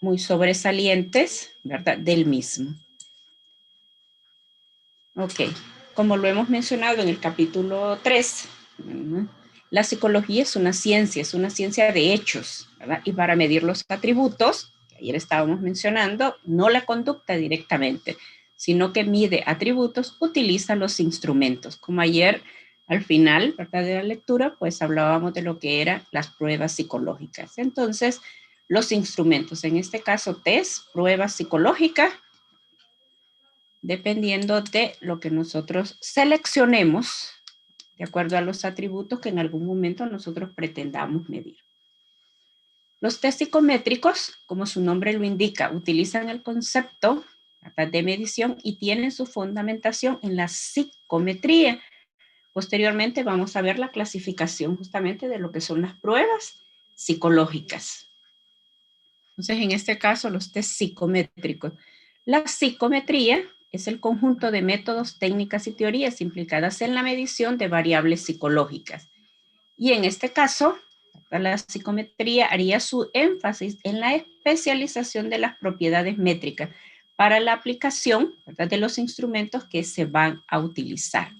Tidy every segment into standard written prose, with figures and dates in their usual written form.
muy sobresalientes, ¿verdad?, del mismo. Ok, como lo hemos mencionado en el capítulo 3, la psicología es una ciencia de hechos, ¿verdad? Y para medir los atributos, que ayer estábamos mencionando, no la conducta directamente, sino que mide atributos, utiliza los instrumentos. Como ayer, al final, ¿verdad?, de la lectura, pues hablábamos de lo que eran las pruebas psicológicas. Entonces, los instrumentos, en este caso, test, pruebas psicológicas, dependiendo de lo que nosotros seleccionemos, de acuerdo a los atributos que en algún momento nosotros pretendamos medir. Los test psicométricos, como su nombre lo indica, utilizan el concepto de medición y tienen su fundamentación en la psicometría. Posteriormente vamos a ver la clasificación justamente de lo que son las pruebas psicológicas. Entonces, en este caso, los test psicométricos. La psicometría es el conjunto de métodos, técnicas y teorías implicadas en la medición de variables psicológicas. Y en este caso, la psicometría haría su énfasis en la especialización de las propiedades métricas para la aplicación, ¿verdad?, de los instrumentos que se van a utilizar.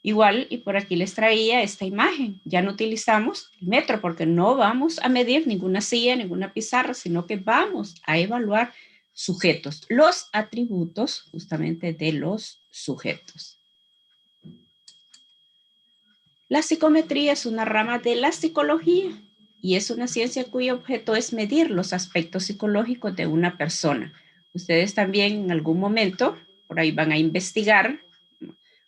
Igual, y por aquí les traía esta imagen. Ya no utilizamos el metro porque no vamos a medir ninguna silla, ninguna pizarra, sino que vamos a evaluar sujetos, los atributos justamente de los sujetos. La psicometría es una rama de la psicología y es una ciencia cuyo objeto es medir los aspectos psicológicos de una persona. Ustedes también en algún momento por ahí van a investigar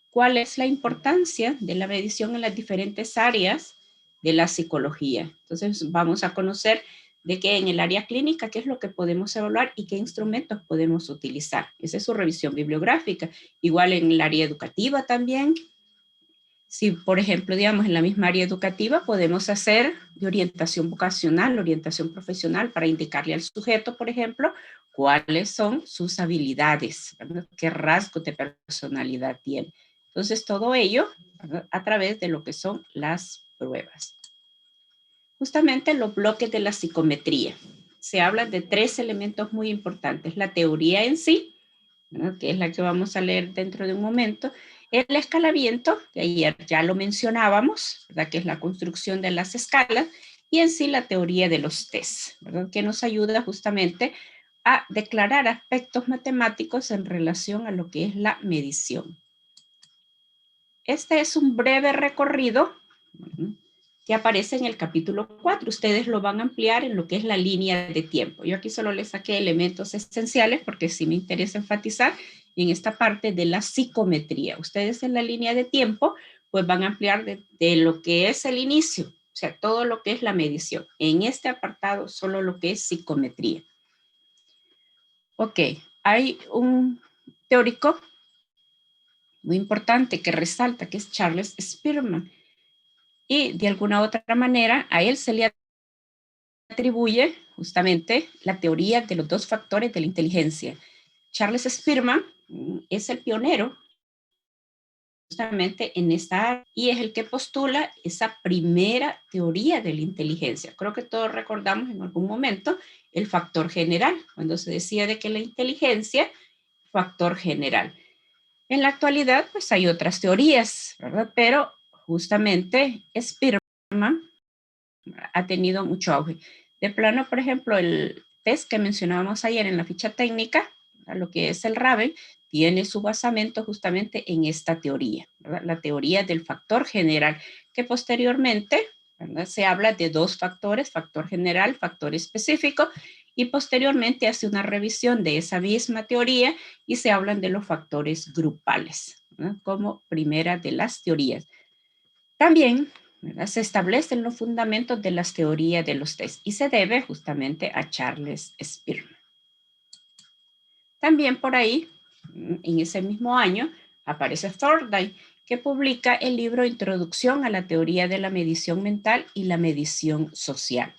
cuál es la importancia de la medición en las diferentes áreas de la psicología. Entonces vamos a conocer de qué en el área clínica, qué es lo que podemos evaluar y qué instrumentos podemos utilizar. Esa es su revisión bibliográfica. Igual en el área educativa también. Si, por ejemplo, digamos, en la misma área educativa podemos hacer de orientación vocacional, orientación profesional, para indicarle al sujeto, por ejemplo, cuáles son sus habilidades, ¿verdad?, qué rasgos de personalidad tiene. Entonces, todo ello, ¿verdad?, a través de lo que son las pruebas. Justamente los bloques de la psicometría. Se habla de 3 elementos muy importantes. La teoría en sí, ¿verdad?, que es la que vamos a leer dentro de un momento. El escalamiento, que ayer ya lo mencionábamos, ¿verdad?, que es la construcción de las escalas. Y en sí la teoría de los test, ¿verdad?, que nos ayuda justamente a declarar aspectos matemáticos en relación a lo que es la medición. Este es un breve recorrido que aparece en el capítulo 4. Ustedes lo van a ampliar en lo que es la línea de tiempo. Yo aquí solo les saqué elementos esenciales porque sí me interesa enfatizar en esta parte de la psicometría. Ustedes en la línea de tiempo pues van a ampliar de lo que es el inicio, o sea, todo lo que es la medición. En este apartado solo lo que es psicometría. Ok, hay un teórico muy importante que resalta, que es Charles Spearman. Y de alguna otra manera a él se le atribuye justamente la teoría de los 2 factores de la inteligencia. Charles Spearman es el pionero justamente en esta área y es el que postula esa primera teoría de la inteligencia. Creo que todos recordamos en algún momento el factor general, cuando se decía de que la inteligencia, factor general. En la actualidad, pues hay otras teorías, ¿verdad? Pero justamente Spearman ha tenido mucho auge. De plano, por ejemplo, el test que mencionábamos ayer en la ficha técnica, ¿verdad?, lo que es el Ravel, tiene su basamento justamente en esta teoría, ¿verdad?, la teoría del factor general, que posteriormente, ¿verdad?, se habla de 2 factores, factor general, factor específico, y posteriormente hace una revisión de esa misma teoría y se hablan de los factores grupales, ¿verdad?, como primera de las teorías. También, ¿verdad?, se establecen los fundamentos de las teorías de los test y se debe justamente a Charles Spearman. También por ahí, en ese mismo año, aparece Thorndike, que publica el libro Introducción a la teoría de la medición mental y la medición social.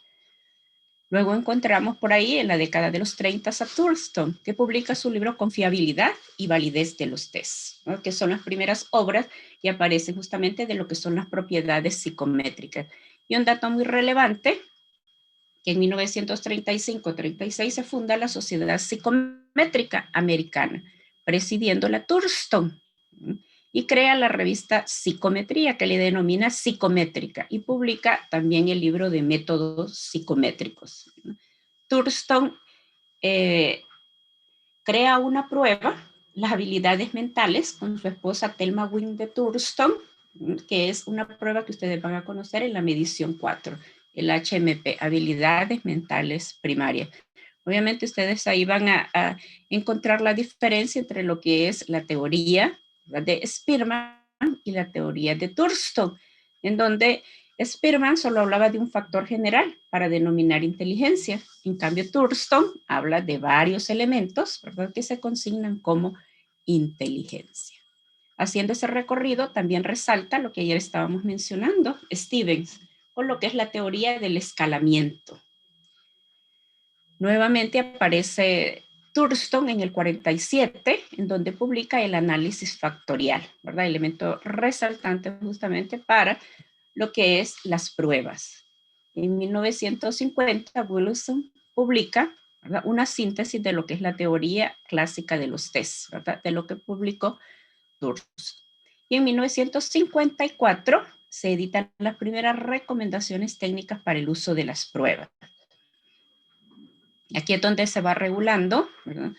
Luego encontramos por ahí en la década de los 30 a Thurston, que publica su libro Confiabilidad y validez de los tests, ¿no?, que son las primeras obras que aparecen justamente de lo que son las propiedades psicométricas. Y un dato muy relevante que en 1935-36 se funda la Sociedad Psicométrica Americana, presidiéndola Thurston, y crea la revista Psicometría, que le denomina Psicométrica, y publica también el libro de métodos psicométricos. Thurston crea una prueba, las habilidades mentales, con su esposa Thelma Wynne de Thurston, que es una prueba que ustedes van a conocer en la medición 4, el HMP, habilidades mentales primarias. Obviamente ustedes ahí van a encontrar la diferencia entre lo que es la teoría de Spearman y la teoría de Thurston, en donde Spearman solo hablaba de un factor general para denominar inteligencia. En cambio, Thurston habla de varios elementos, ¿verdad?, que se consignan como inteligencia. Haciendo ese recorrido, también resalta lo que ayer estábamos mencionando, Stevens, con lo que es la teoría del escalamiento. Nuevamente aparece Thurston en el 47, en donde publica el análisis factorial, ¿verdad? Elemento resaltante justamente para lo que es las pruebas. En 1950, Wilson publica, ¿verdad?, una síntesis de lo que es la teoría clásica de los tests, ¿verdad?, de lo que publicó Thurston. Y en 1954 se editan las primeras recomendaciones técnicas para el uso de las pruebas. Aquí es donde se va regulando, ¿verdad?,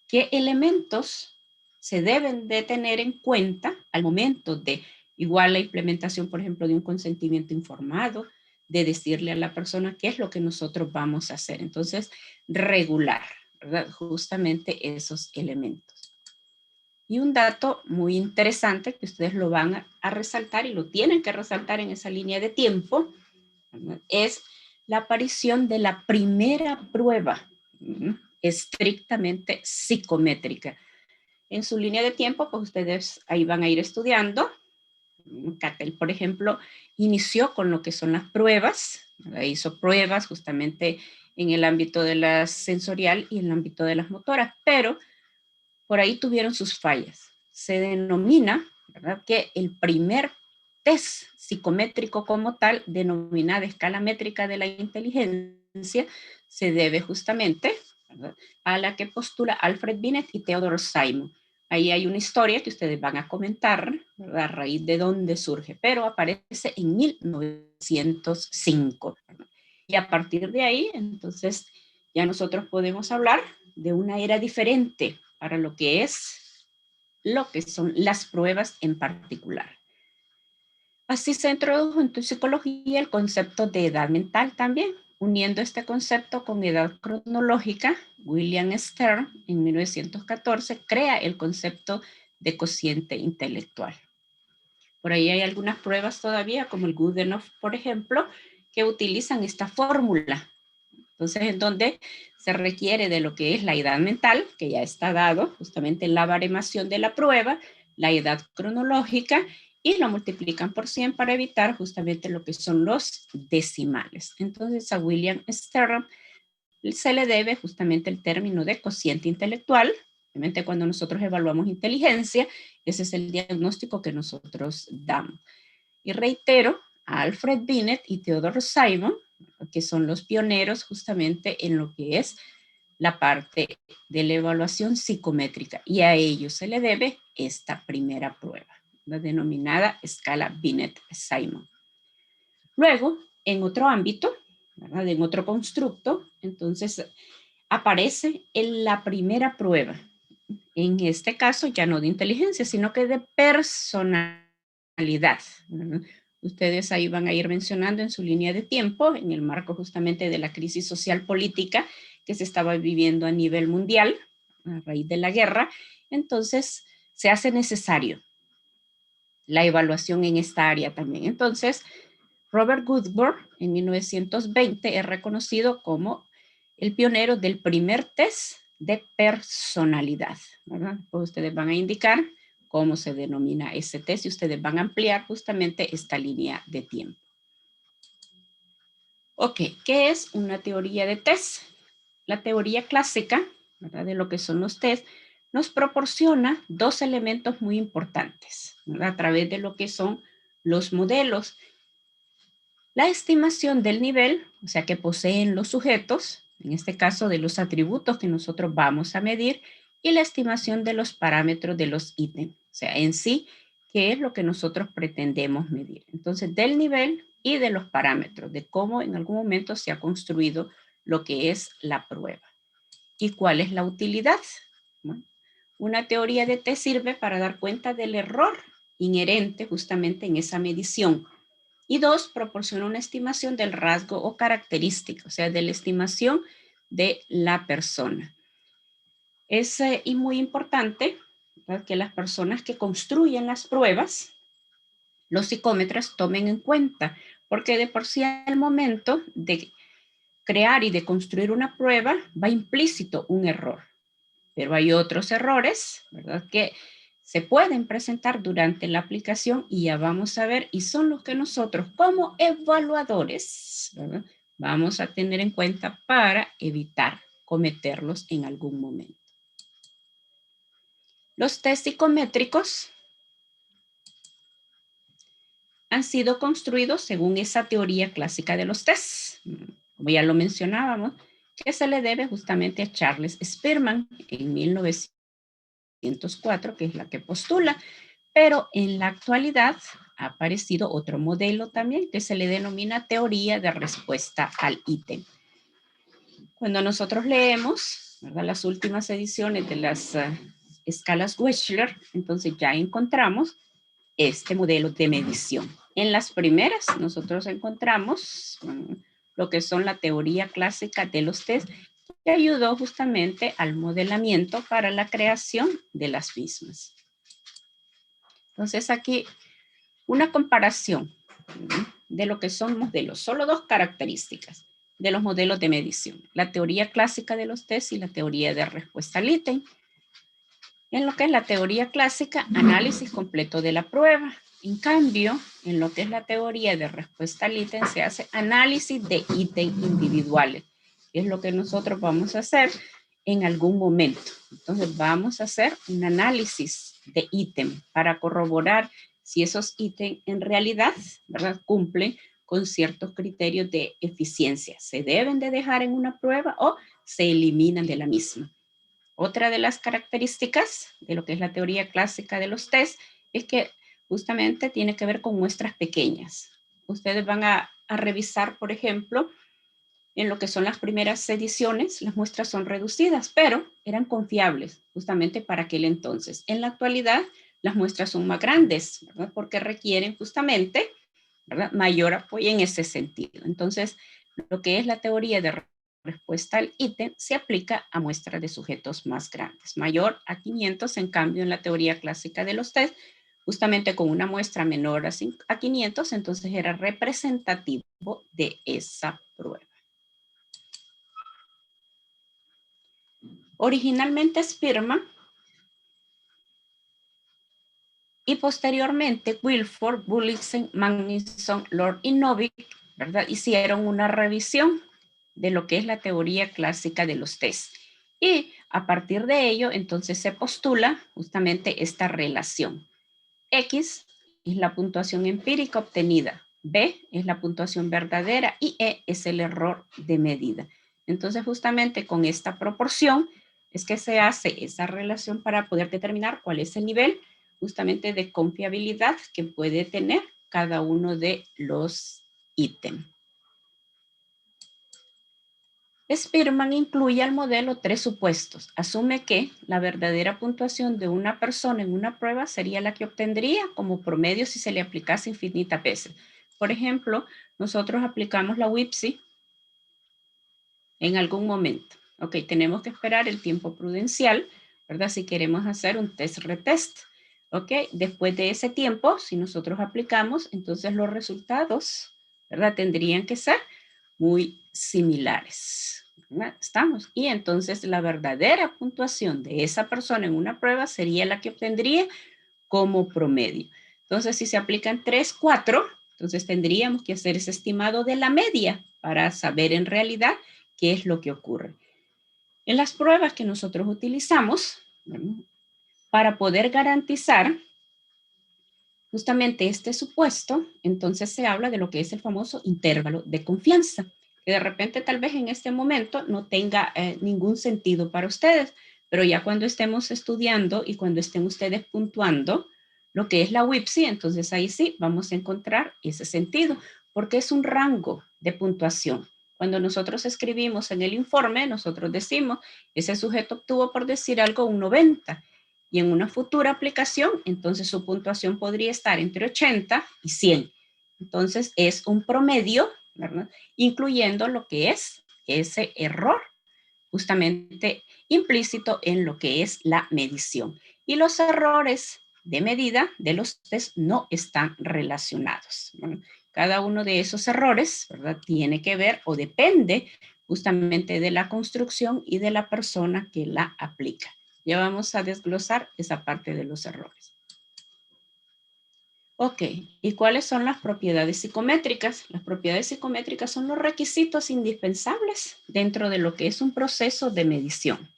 qué elementos se deben de tener en cuenta al momento de igual la implementación, por ejemplo, de un consentimiento informado, de decirle a la persona qué es lo que nosotros vamos a hacer. Entonces, regular, ¿verdad?, justamente esos elementos. Y un dato muy interesante que ustedes lo van a resaltar y lo tienen que resaltar en esa línea de tiempo, ¿verdad?, es la aparición de la primera prueba estrictamente psicométrica. En su línea de tiempo, pues ustedes ahí van a ir estudiando. Cattell, por ejemplo, inició con lo que son las pruebas, ¿verdad?, hizo pruebas justamente en el ámbito de la sensorial y en el ámbito de las motoras, pero por ahí tuvieron sus fallas. Se denomina, ¿verdad?, que el primer test psicométrico como tal, denominada escala métrica de la inteligencia, se debe justamente, ¿verdad?, a la que postula Alfred Binet y Theodore Simon. Ahí hay una historia que ustedes van a comentar, ¿verdad?, a raíz de dónde surge, pero aparece en 1905. ¿verdad? Y a partir de ahí, entonces, ya nosotros podemos hablar de una era diferente para lo que son las pruebas en particular. Así se introdujo en tu psicología el concepto de edad mental también, uniendo este concepto con edad cronológica. William Stern en 1914 crea el concepto de cociente intelectual. Por ahí hay algunas pruebas todavía, como el Goodenough, por ejemplo, que utilizan esta fórmula. Entonces, en donde se requiere de lo que es la edad mental, que ya está dado, justamente la baremación de la prueba, la edad cronológica, y lo multiplican por 100 para evitar justamente lo que son los decimales. Entonces, a William Stern se le debe justamente el término de cociente intelectual. Obviamente, cuando nosotros evaluamos inteligencia, ese es el diagnóstico que nosotros damos. Y reitero, a Alfred Binet y Theodore Simon, que son los pioneros justamente en lo que es la parte de la evaluación psicométrica, y a ellos se le debe esta primera prueba, la denominada escala Binet-Simon. Luego, en otro ámbito, ¿verdad?, en otro constructo, entonces aparece en la primera prueba, en este caso ya no de inteligencia, sino que de personalidad. ¿verdad? Ustedes ahí van a ir mencionando en su línea de tiempo, en el marco justamente de la crisis social política que se estaba viviendo a nivel mundial a raíz de la guerra. Entonces, se hace necesario la evaluación en esta área también. Entonces, Robert Woodward en 1920 es reconocido como el pionero del primer test de personalidad, ¿verdad? Pues ustedes van a indicar cómo se denomina ese test y ustedes van a ampliar justamente esta línea de tiempo. Ok, ¿qué es una teoría de test? La teoría clásica, ¿verdad?, de lo que son los test, nos proporciona dos elementos muy importantes, ¿verdad?, a través de lo que son los modelos. La estimación del nivel, o sea, que poseen los sujetos, en este caso de los atributos que nosotros vamos a medir, y la estimación de los parámetros de los ítems, o sea, en sí, qué es lo que nosotros pretendemos medir. Entonces, del nivel y de los parámetros, de cómo en algún momento se ha construido lo que es la prueba. ¿Y cuál es la utilidad? Bueno, una teoría de T sirve para dar cuenta del error inherente justamente en esa medición. Y dos, proporciona una estimación del rasgo o característica, o sea, de la estimación de la persona. Es y muy importante, ¿verdad?, que las personas que construyen las pruebas, los psicómetras, tomen en cuenta, porque de por sí al momento de crear y de construir una prueba va implícito un error. Pero hay otros errores, ¿verdad?, que se pueden presentar durante la aplicación y ya vamos a ver, y son los que nosotros como evaluadores, ¿verdad?, vamos a tener en cuenta para evitar cometerlos en algún momento. Los test psicométricos han sido construidos según esa teoría clásica de los tests, como ya lo mencionábamos, que se le debe justamente a Charles Spearman en 1904, que es la que postula, pero en la actualidad ha aparecido otro modelo también que se le denomina teoría de respuesta al ítem. Cuando nosotros leemos, ¿verdad?, las últimas ediciones de las escalas Wechsler, entonces ya encontramos este modelo de medición. En las primeras nosotros encontramos lo que son la teoría clásica de los test, que ayudó justamente al modelamiento para la creación de las mismas. Entonces aquí una comparación de lo que son modelos, solo dos características de los modelos de medición: la teoría clásica de los test y la teoría de respuesta al ítem. En lo que es la teoría clásica, análisis completo de la prueba. En cambio, en lo que es la teoría de respuesta al ítem, se hace análisis de ítem individuales, que es lo que nosotros vamos a hacer en algún momento. Entonces, vamos a hacer un análisis de ítem para corroborar si esos ítems en realidad, ¿verdad?, cumplen con ciertos criterios de eficiencia. ¿Se deben de dejar en una prueba o se eliminan de la misma? Otra de las características de lo que es la teoría clásica de los test es que justamente tiene que ver con muestras pequeñas. Ustedes van a revisar, por ejemplo, en lo que son las primeras ediciones, las muestras son reducidas, pero eran confiables justamente para aquel entonces. En la actualidad, las muestras son más grandes, ¿verdad?, porque requieren justamente, ¿verdad?, mayor apoyo en ese sentido. Entonces, lo que es la teoría de respuesta al ítem se aplica a muestras de sujetos más grandes, mayor a 500, en cambio en la teoría clásica de los test, justamente con una muestra menor a 500, entonces era representativo de esa prueba. Originalmente Spearman y posteriormente Wilford, Bullington, Magnusson, Lord y Novick, ¿verdad?, hicieron una revisión de lo que es la teoría clásica de los test. Y a partir de ello, entonces se postula justamente esta relación. X es la puntuación empírica obtenida, B es la puntuación verdadera y E es el error de medida. Entonces, justamente con esta proporción es que se hace esa relación para poder determinar cuál es el nivel justamente de confiabilidad que puede tener cada uno de los ítems. Spearman incluye al modelo tres supuestos. Asume que la verdadera puntuación de una persona en una prueba sería la que obtendría como promedio si se le aplicase infinitas veces. Por ejemplo, nosotros aplicamos la WIPSI en algún momento. Ok, tenemos que esperar el tiempo prudencial, ¿verdad?, si queremos hacer un test-retest. Ok, después de ese tiempo, si nosotros aplicamos, entonces los resultados, ¿verdad?, tendrían que ser muy similares. ¿Verdad? ¿Estamos? Y entonces la verdadera puntuación de esa persona en una prueba sería la que obtendría como promedio. Entonces, si se aplican 3, 4, entonces tendríamos que hacer ese estimado de la media para saber en realidad qué es lo que ocurre. En las pruebas que nosotros utilizamos, ¿verdad?, para poder garantizar justamente este supuesto, entonces se habla de lo que es el famoso intervalo de confianza, que de repente tal vez en este momento no tenga ningún sentido para ustedes, pero ya cuando estemos estudiando y cuando estén ustedes puntuando lo que es la WIPSI, entonces ahí sí vamos a encontrar ese sentido, porque es un rango de puntuación. Cuando nosotros escribimos en el informe, nosotros decimos, ese sujeto obtuvo, por decir algo, un 90, y en una futura aplicación, entonces su puntuación podría estar entre 80 y 100. Entonces es un promedio, ¿verdad? Incluyendo lo que es ese error justamente implícito en lo que es la medición. Y los errores de medida de los test no están relacionados. Bueno, cada uno de esos errores, ¿verdad? Tiene que ver o depende justamente de la construcción y de la persona que la aplica. Ya vamos a desglosar esa parte de los errores. Ok, ¿y cuáles son las propiedades psicométricas? Las propiedades psicométricas son los requisitos indispensables dentro de lo que es un proceso de medición.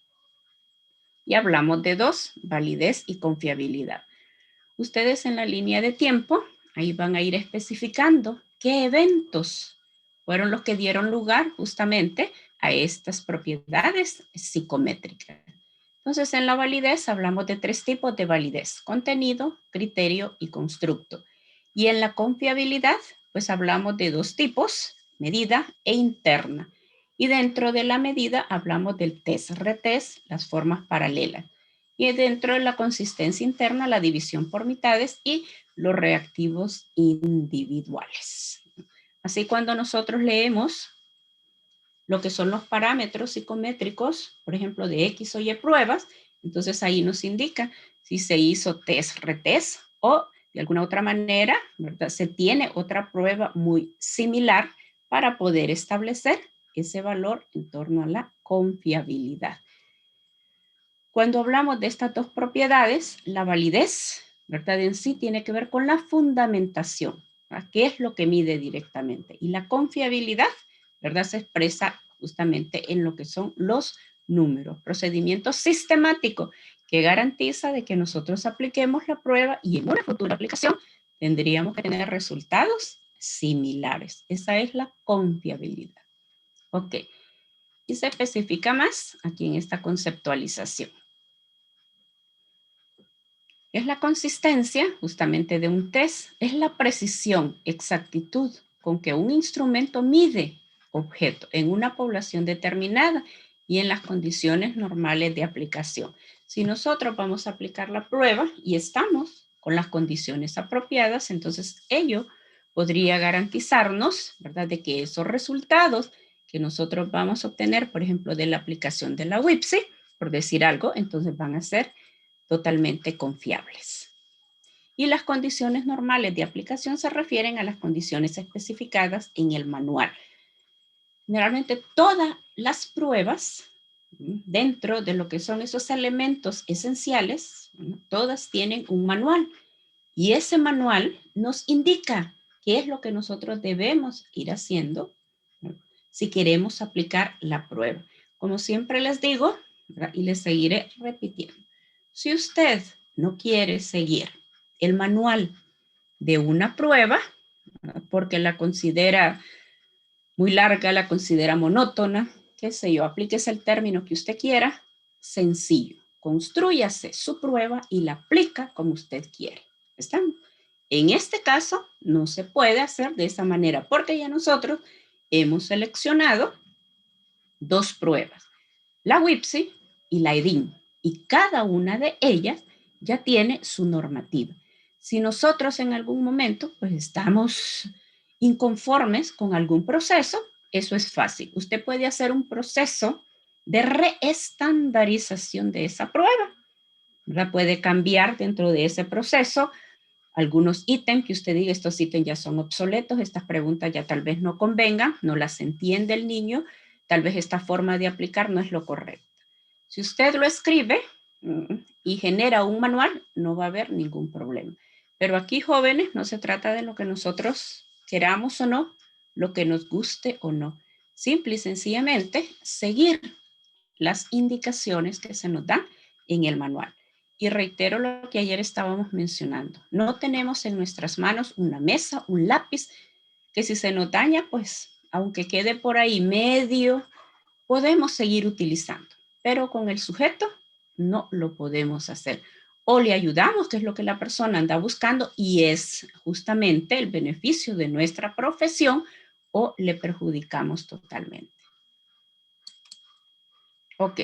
Y hablamos de dos, validez y confiabilidad. Ustedes en la línea de tiempo, ahí van a ir especificando qué eventos fueron los que dieron lugar justamente a estas propiedades psicométricas. Entonces, en la validez hablamos de tres tipos de validez: contenido, criterio y constructo. Y en la confiabilidad, pues hablamos de dos tipos: medida e interna. Y dentro de la medida hablamos del test, retest, las formas paralelas. Y dentro de la consistencia interna, la división por mitades y los reactivos individuales. Así, cuando nosotros leemos lo que son los parámetros psicométricos, por ejemplo, de X o Y pruebas, entonces ahí nos indica si se hizo test, retest o de alguna otra manera, ¿verdad? Se tiene otra prueba muy similar para poder establecer ese valor en torno a la confiabilidad. Cuando hablamos de estas dos propiedades, la validez, ¿verdad? En sí tiene que ver con la fundamentación, ¿verdad? ¿Qué es lo que mide directamente? Y la confiabilidad, ¿verdad? Se expresa justamente en lo que son los números, procedimiento sistemático que garantiza de que nosotros apliquemos la prueba y en una futura aplicación tendríamos que tener resultados similares. Esa es la confiabilidad. Ok. Y se especifica más aquí en esta conceptualización. Es la consistencia justamente de un test, es la precisión, exactitud con que un instrumento mide objeto en una población determinada y en las condiciones normales de aplicación. Si nosotros vamos a aplicar la prueba y estamos con las condiciones apropiadas, entonces ello podría garantizarnos, ¿verdad?, de que esos resultados que nosotros vamos a obtener, por ejemplo, de la aplicación de la WIPSI, por decir algo, entonces van a ser totalmente confiables. Y las condiciones normales de aplicación se refieren a las condiciones especificadas en el manual. Generalmente todas las pruebas dentro de lo que son esos elementos esenciales, todas tienen un manual y ese manual nos indica qué es lo que nosotros debemos ir haciendo, ¿no?, si queremos aplicar la prueba. Como siempre les digo, ¿verdad?, y les seguiré repitiendo, si usted no quiere seguir el manual de una prueba, ¿verdad?, porque la considera muy larga, la considera monótona, qué sé yo, aplíquese el término que usted quiera, sencillo, constrúyase su prueba y la aplica como usted quiere. ¿Están? En este caso, no se puede hacer de esa manera, porque ya nosotros hemos seleccionado dos pruebas, la WIPSI y la EDIN, y cada una de ellas ya tiene su normativa. Si nosotros en algún momento pues estamos inconformes con algún proceso, eso es fácil. Usted puede hacer un proceso de reestandarización de esa prueba, ¿verdad? Puede cambiar dentro de ese proceso algunos ítems que usted diga, estos ítems ya son obsoletos, estas preguntas ya tal vez no convengan, no las entiende el niño, tal vez esta forma de aplicar no es lo correcto. Si usted lo escribe y genera un manual, no va a haber ningún problema. Pero aquí, jóvenes, no se trata de lo que nosotros queramos o no, lo que nos guste o no. Simple y sencillamente seguir las indicaciones que se nos dan en el manual. Y reitero lo que ayer estábamos mencionando. No tenemos en nuestras manos una mesa, un lápiz, que si se nos daña, pues aunque quede por ahí medio, podemos seguir utilizando. Pero con el sujeto no lo podemos hacer. O le ayudamos, que es lo que la persona anda buscando y es justamente el beneficio de nuestra profesión, o le perjudicamos totalmente. Ok.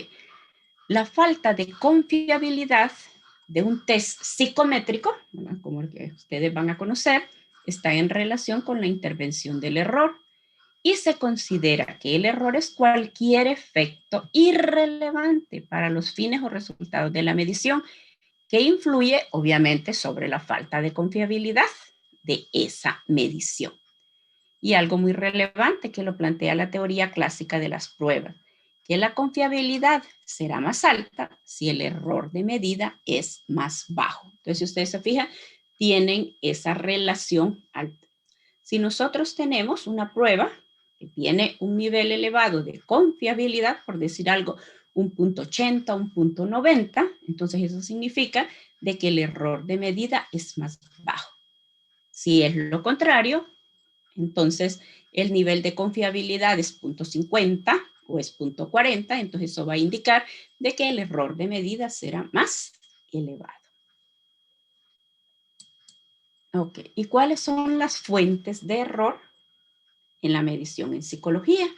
La falta de confiabilidad de un test psicométrico, ¿verdad?, como el que ustedes van a conocer, está en relación con la intervención del error y se considera que el error es cualquier efecto irrelevante para los fines o resultados de la medición que influye obviamente sobre la falta de confiabilidad de esa medición. Y algo muy relevante que lo plantea la teoría clásica de las pruebas, que la confiabilidad será más alta si el error de medida es más bajo. Entonces, si ustedes se fijan, tienen esa relación alta. Si nosotros tenemos una prueba que tiene un nivel elevado de confiabilidad, por decir algo, un punto 80, un punto 90, entonces eso significa de que el error de medida es más bajo. Si es lo contrario, entonces el nivel de confiabilidad es 0.50 o es 0.40, entonces eso va a indicar de que el error de medida será más elevado. Ok, ¿y cuáles son las fuentes de error en la medición en psicología?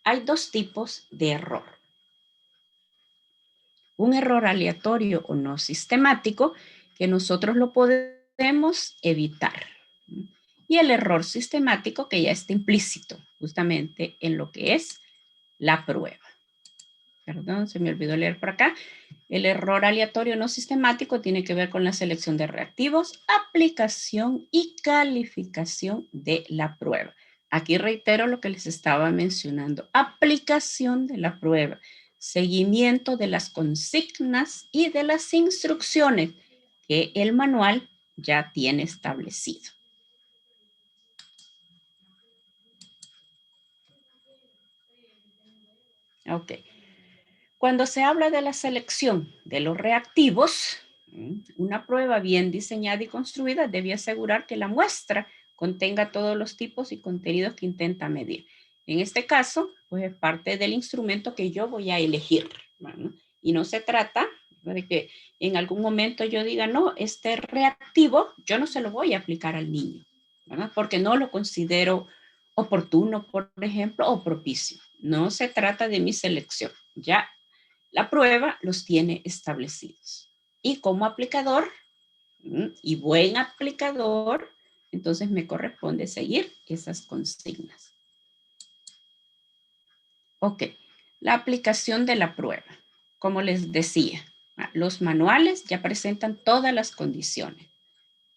Hay dos tipos de error. Un error aleatorio o no sistemático, que nosotros lo podemos evitar. Y el error sistemático, que ya está implícito justamente en lo que es la prueba. Perdón, se me olvidó leer por acá. El error aleatorio no sistemático tiene que ver con la selección de reactivos, aplicación y calificación de la prueba. Aquí reitero lo que les estaba mencionando. Aplicación de la prueba, seguimiento de las consignas y de las instrucciones que el manual ya tiene establecido. Ok. Cuando se habla de la selección de los reactivos, una prueba bien diseñada y construida debe asegurar que la muestra contenga todos los tipos y contenidos que intenta medir. En este caso, pues es parte del instrumento que yo voy a elegir, ¿no? Y no se trata de que en algún momento yo diga, no, este reactivo yo no se lo voy a aplicar al niño, ¿verdad? Porque no lo considero oportuno, por ejemplo, o propicio. No se trata de mi selección. Ya la prueba los tiene establecidos. Y como aplicador y buen aplicador, entonces me corresponde seguir esas consignas. Ok, la aplicación de la prueba. Como les decía, los manuales ya presentan todas las condiciones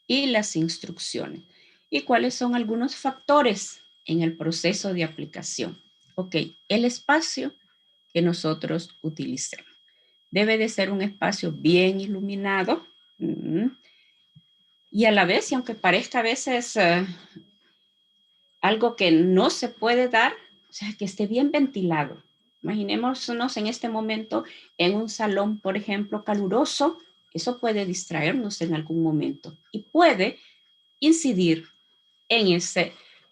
y las instrucciones. ¿Y cuáles son algunos factores en el proceso de aplicación? Ok, el espacio que nosotros utilicemos. Debe de ser un espacio bien iluminado y a la vez, y aunque parezca a veces algo que no se puede dar, o sea, que esté bien ventilado. Imaginémonos en este momento en un salón, por ejemplo, caluroso, eso puede distraernos en algún momento y puede incidir en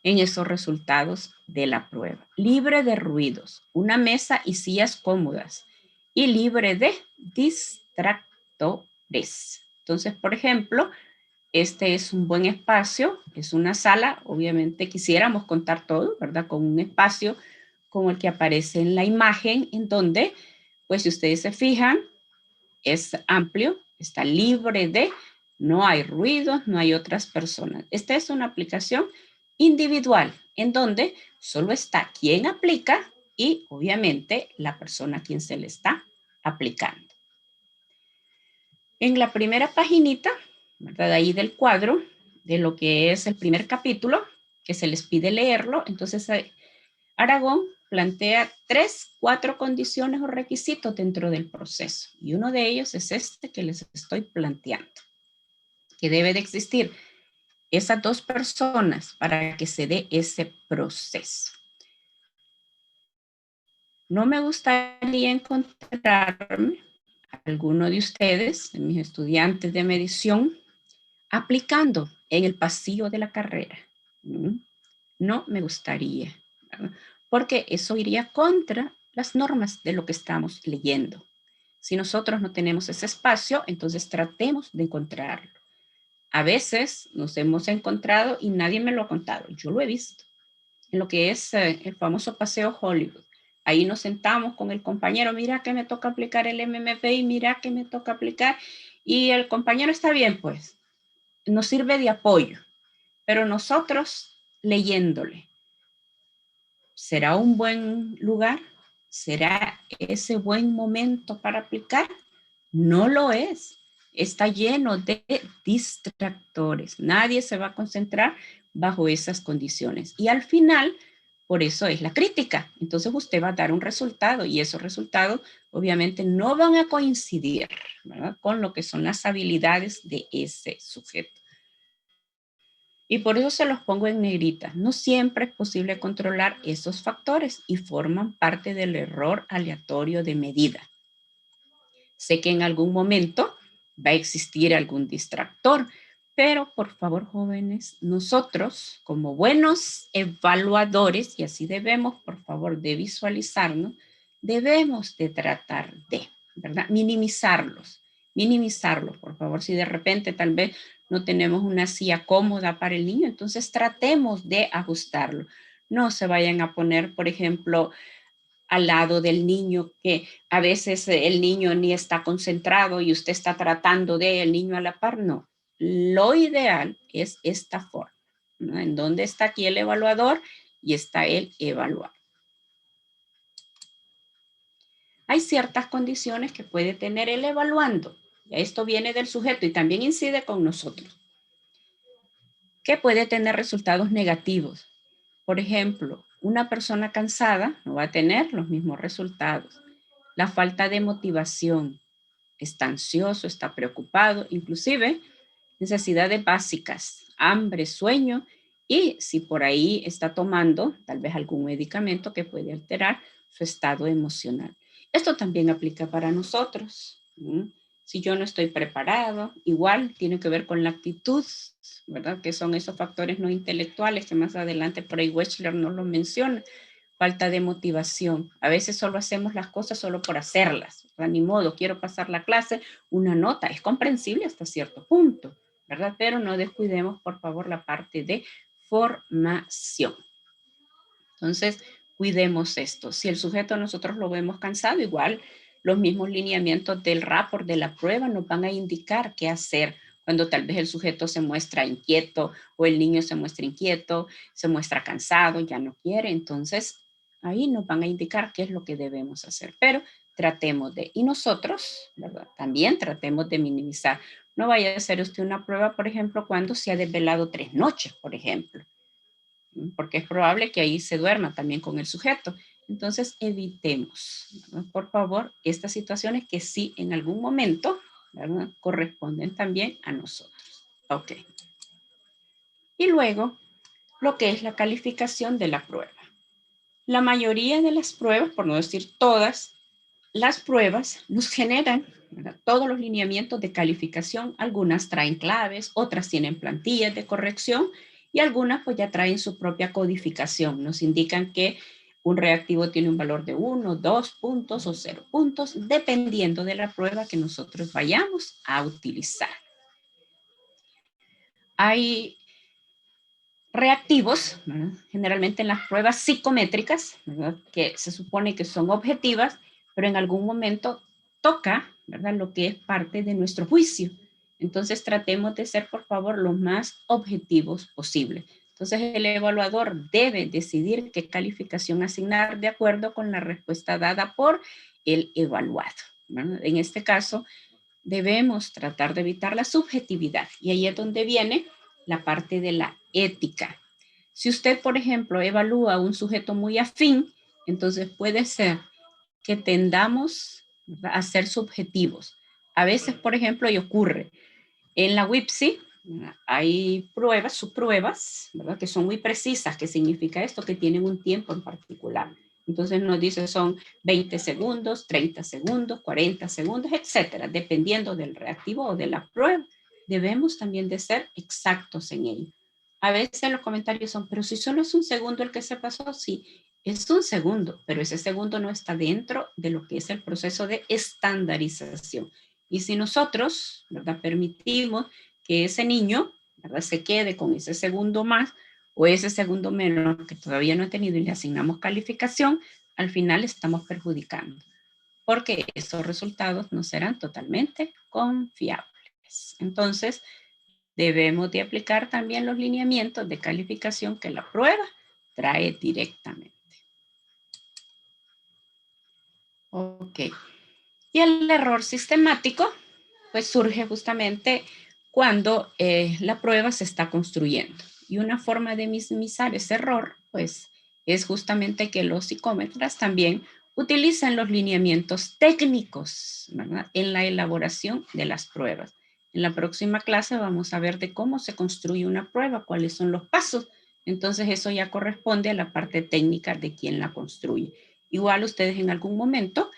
esos resultados de la prueba. Libre de ruidos, una mesa y sillas cómodas y libre de distractores. Entonces, por ejemplo, este es un buen espacio, es una sala, obviamente quisiéramos contar todo, ¿verdad? Con un espacio como el que aparece en la imagen, en donde, pues si ustedes se fijan, es amplio, está libre de, no hay ruido, no hay otras personas. Esta es una aplicación individual, en donde solo está quien aplica y obviamente la persona a quien se le está aplicando. En la primera paginita, ¿verdad? Ahí del cuadro, de lo que es el primer capítulo, que se les pide leerlo, entonces Aragón plantea 4 condiciones o requisitos dentro del proceso. Y uno de ellos es este que les estoy planteando, que debe de existir esas 2 personas para que se dé ese proceso. No me gustaría encontrarme alguno de ustedes, de mis estudiantes de medición, aplicando en el pasillo de la carrera. No me gustaría, ¿verdad? Porque eso iría contra las normas de lo que estamos leyendo. Si nosotros no tenemos ese espacio, entonces tratemos de encontrarlo. A veces nos hemos encontrado y nadie me lo ha contado. Yo lo he visto en lo que es el famoso paseo Hollywood. Ahí nos sentamos con el compañero, mira que me toca aplicar el MMPI, mira que me toca aplicar, y el compañero está bien, pues, nos sirve de apoyo, pero nosotros leyéndole, ¿será un buen lugar? ¿Será ese buen momento para aplicar? No lo es. Está lleno de distractores. Nadie se va a concentrar bajo esas condiciones. Y al final, por eso es la crítica. Entonces usted va a dar un resultado y esos resultados obviamente no van a coincidir, ¿verdad?, con lo que son las habilidades de ese sujeto. Y por eso se los pongo en negrita. No siempre es posible controlar esos factores y forman parte del error aleatorio de medida. Sé que en algún momento va a existir algún distractor, pero por favor, jóvenes, nosotros como buenos evaluadores, y así debemos, por favor, de visualizarnos, debemos de tratar de, ¿verdad?, minimizarlos, por favor. Si de repente tal vez no tenemos una silla cómoda para el niño, entonces tratemos de ajustarlo. No se vayan a poner, por ejemplo, al lado del niño, que a veces el niño ni está concentrado y usted está tratando de el niño a la par. No, lo ideal es esta forma, ¿no?, en donde está aquí el evaluador y está el evaluado. Hay ciertas condiciones que puede tener el evaluando. Esto viene del sujeto y también incide con nosotros, que puede tener resultados negativos. Por ejemplo, una persona cansada no va a tener los mismos resultados. La falta de motivación, está ansioso, está preocupado, inclusive necesidades básicas, hambre, sueño, y si por ahí está tomando tal vez algún medicamento que puede alterar su estado emocional. Esto también aplica para nosotros. Si yo no estoy preparado, igual tiene que ver con la actitud, ¿verdad?, que son esos factores no intelectuales que más adelante por ahí Wechsler nos lo menciona. Falta de motivación. A veces solo hacemos las cosas solo por hacerlas, ¿verdad? Ni modo, quiero pasar la clase, una nota, es comprensible hasta cierto punto, ¿verdad? Pero no descuidemos, por favor, la parte de formación. Entonces, cuidemos esto. Si el sujeto nosotros lo vemos cansado, igual los mismos lineamientos del rapport de la prueba nos van a indicar qué hacer cuando tal vez el sujeto se muestra inquieto o el niño se muestra inquieto, se muestra cansado, ya no quiere. Entonces, ahí nos van a indicar qué es lo que debemos hacer. Pero tratemos de, y nosotros, ¿verdad?, también tratemos de minimizar. No vaya a hacer usted una prueba, por ejemplo, cuando se ha desvelado 3 noches, por ejemplo, porque es probable que ahí se duerma también con el sujeto. Entonces, evitemos, ¿verdad?, por favor, estas situaciones que sí en algún momento, ¿verdad?, corresponden también a nosotros. Ok. Y luego, lo que es la calificación de la prueba. La mayoría de las pruebas, por no decir todas, las pruebas nos generan, ¿verdad?, todos los lineamientos de calificación. Algunas traen claves, otras tienen plantillas de corrección y algunas pues ya traen su propia codificación. Nos indican que un reactivo tiene un valor de 1, 2 puntos o 0 puntos, dependiendo de la prueba que nosotros vayamos a utilizar. Hay reactivos, ¿verdad?, generalmente en las pruebas psicométricas, ¿verdad?, que se supone que son objetivas, pero en algún momento toca, ¿verdad?, lo que es parte de nuestro juicio. Entonces tratemos de ser, por favor, lo más objetivos posible. Entonces el evaluador debe decidir qué calificación asignar de acuerdo con la respuesta dada por el evaluado, ¿verdad? En este caso, debemos tratar de evitar la subjetividad y ahí es donde viene la parte de la ética. Si usted, por ejemplo, evalúa a un sujeto muy afín, entonces puede ser que tendamos, ¿verdad?, a ser subjetivos. A veces, por ejemplo, y ocurre en la WIPSI, hay pruebas, subpruebas, ¿verdad?, que son muy precisas. ¿Qué significa esto? Que tienen un tiempo en particular. Entonces nos dice son 20 segundos, 30 segundos, 40 segundos, etcétera, dependiendo del reactivo o de la prueba. Debemos también de ser exactos en ello. A veces los comentarios son, pero si solo es un segundo el que se pasó, sí, es un segundo, pero ese segundo no está dentro de lo que es el proceso de estandarización. Y si nosotros, ¿verdad?, permitimos que ese niño, ¿verdad?, se quede con ese segundo más, o ese segundo menos que todavía no ha tenido y le asignamos calificación, al final estamos perjudicando, porque esos resultados no serán totalmente confiables. Entonces, debemos de aplicar también los lineamientos de calificación que la prueba trae directamente. Ok. Y el error sistemático, pues surge justamente cuando la prueba se está construyendo. Y una forma de minimizar ese error, pues, es justamente que los psicómetras también utilicen los lineamientos técnicos, ¿verdad?, en la elaboración de las pruebas. En la próxima clase vamos a ver de cómo se construye una prueba, cuáles son los pasos. Entonces eso ya corresponde a la parte técnica de quien la construye. Igual ustedes en algún momento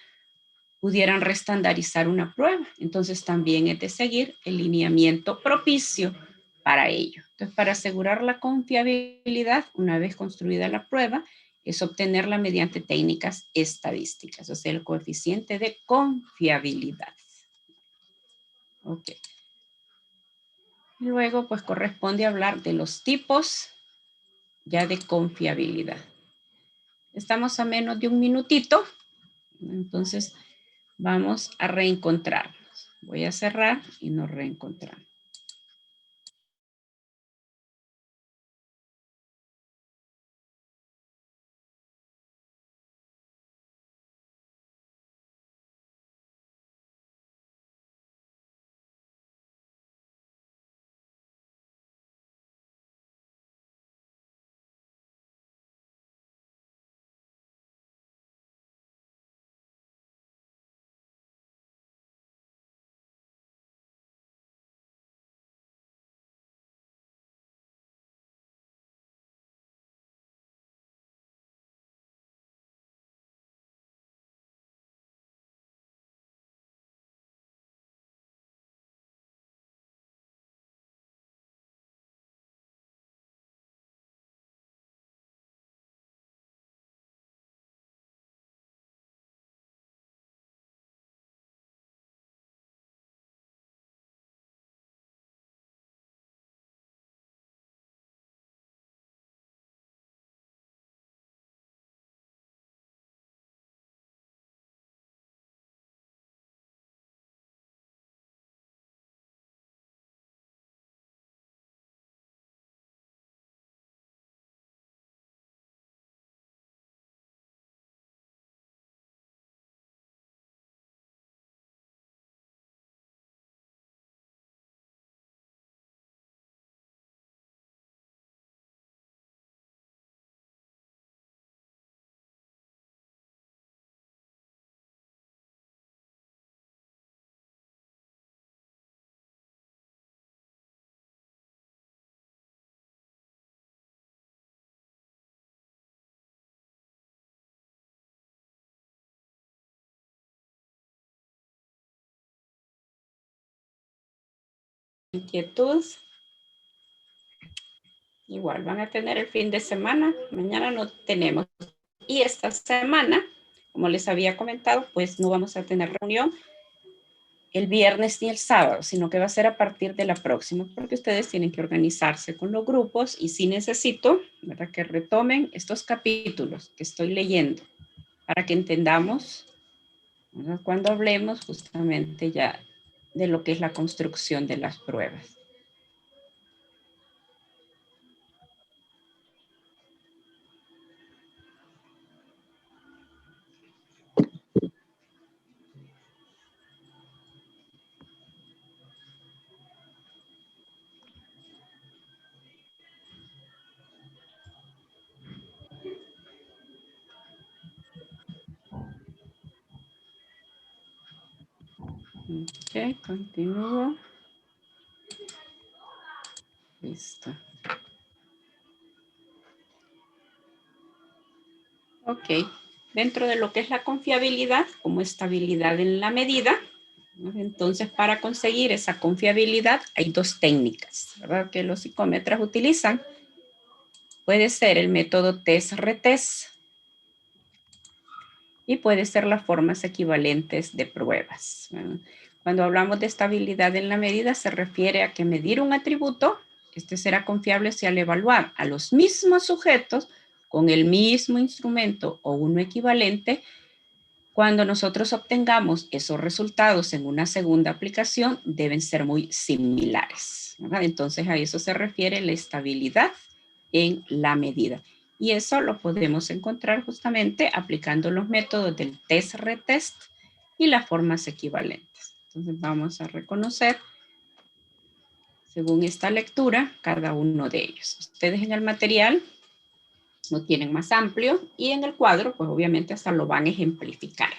pudieran restandarizar una prueba. Entonces también es de seguir el lineamiento propicio para ello. Entonces, para asegurar la confiabilidad, una vez construida la prueba, es obtenerla mediante técnicas estadísticas, o sea, el coeficiente de confiabilidad. Ok. Luego, pues corresponde hablar de los tipos ya de confiabilidad. Estamos a menos de un minutito, entonces vamos a reencontrarnos. Voy a cerrar y nos reencontramos. Inquietud. Igual van a tener el fin de semana. Mañana no tenemos. Y esta semana, como les había comentado, pues no vamos a tener reunión el viernes ni el sábado, sino que va a ser a partir de la próxima, porque ustedes tienen que organizarse con los grupos y sí necesito, ¿verdad?, que retomen estos capítulos que estoy leyendo para que entendamos, ¿verdad?, cuando hablemos justamente ya de lo que es la construcción de las pruebas. Ok, continúo. Listo. Ok. dentro de lo que es la confiabilidad como estabilidad en la medida. Entonces, para conseguir esa confiabilidad hay dos técnicas, ¿verdad?, que los psicómetras utilizan. Puede ser el método test-retest y puede ser las formas equivalentes de pruebas. Cuando hablamos de estabilidad en la medida, se refiere a que medir un atributo, este será confiable si al evaluar a los mismos sujetos con el mismo instrumento o uno equivalente, cuando nosotros obtengamos esos resultados en una segunda aplicación, deben ser muy similares, ¿verdad? Entonces a eso se refiere la estabilidad en la medida. Y eso lo podemos encontrar justamente aplicando los métodos del test-retest y las formas equivalentes. Entonces vamos a reconocer, según esta lectura, cada uno de ellos. Ustedes en el material lo tienen más amplio y en el cuadro, pues obviamente hasta lo van a ejemplificar.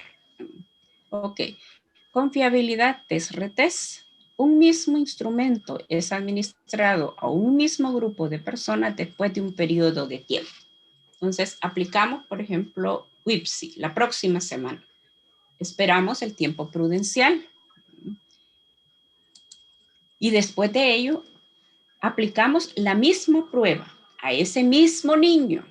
Ok, confiabilidad test-retest. Un mismo instrumento es administrado a un mismo grupo de personas después de un periodo de tiempo. Entonces, aplicamos, por ejemplo, WIPSI la próxima semana. Esperamos el tiempo prudencial. Y después de ello, aplicamos la misma prueba a ese mismo niño.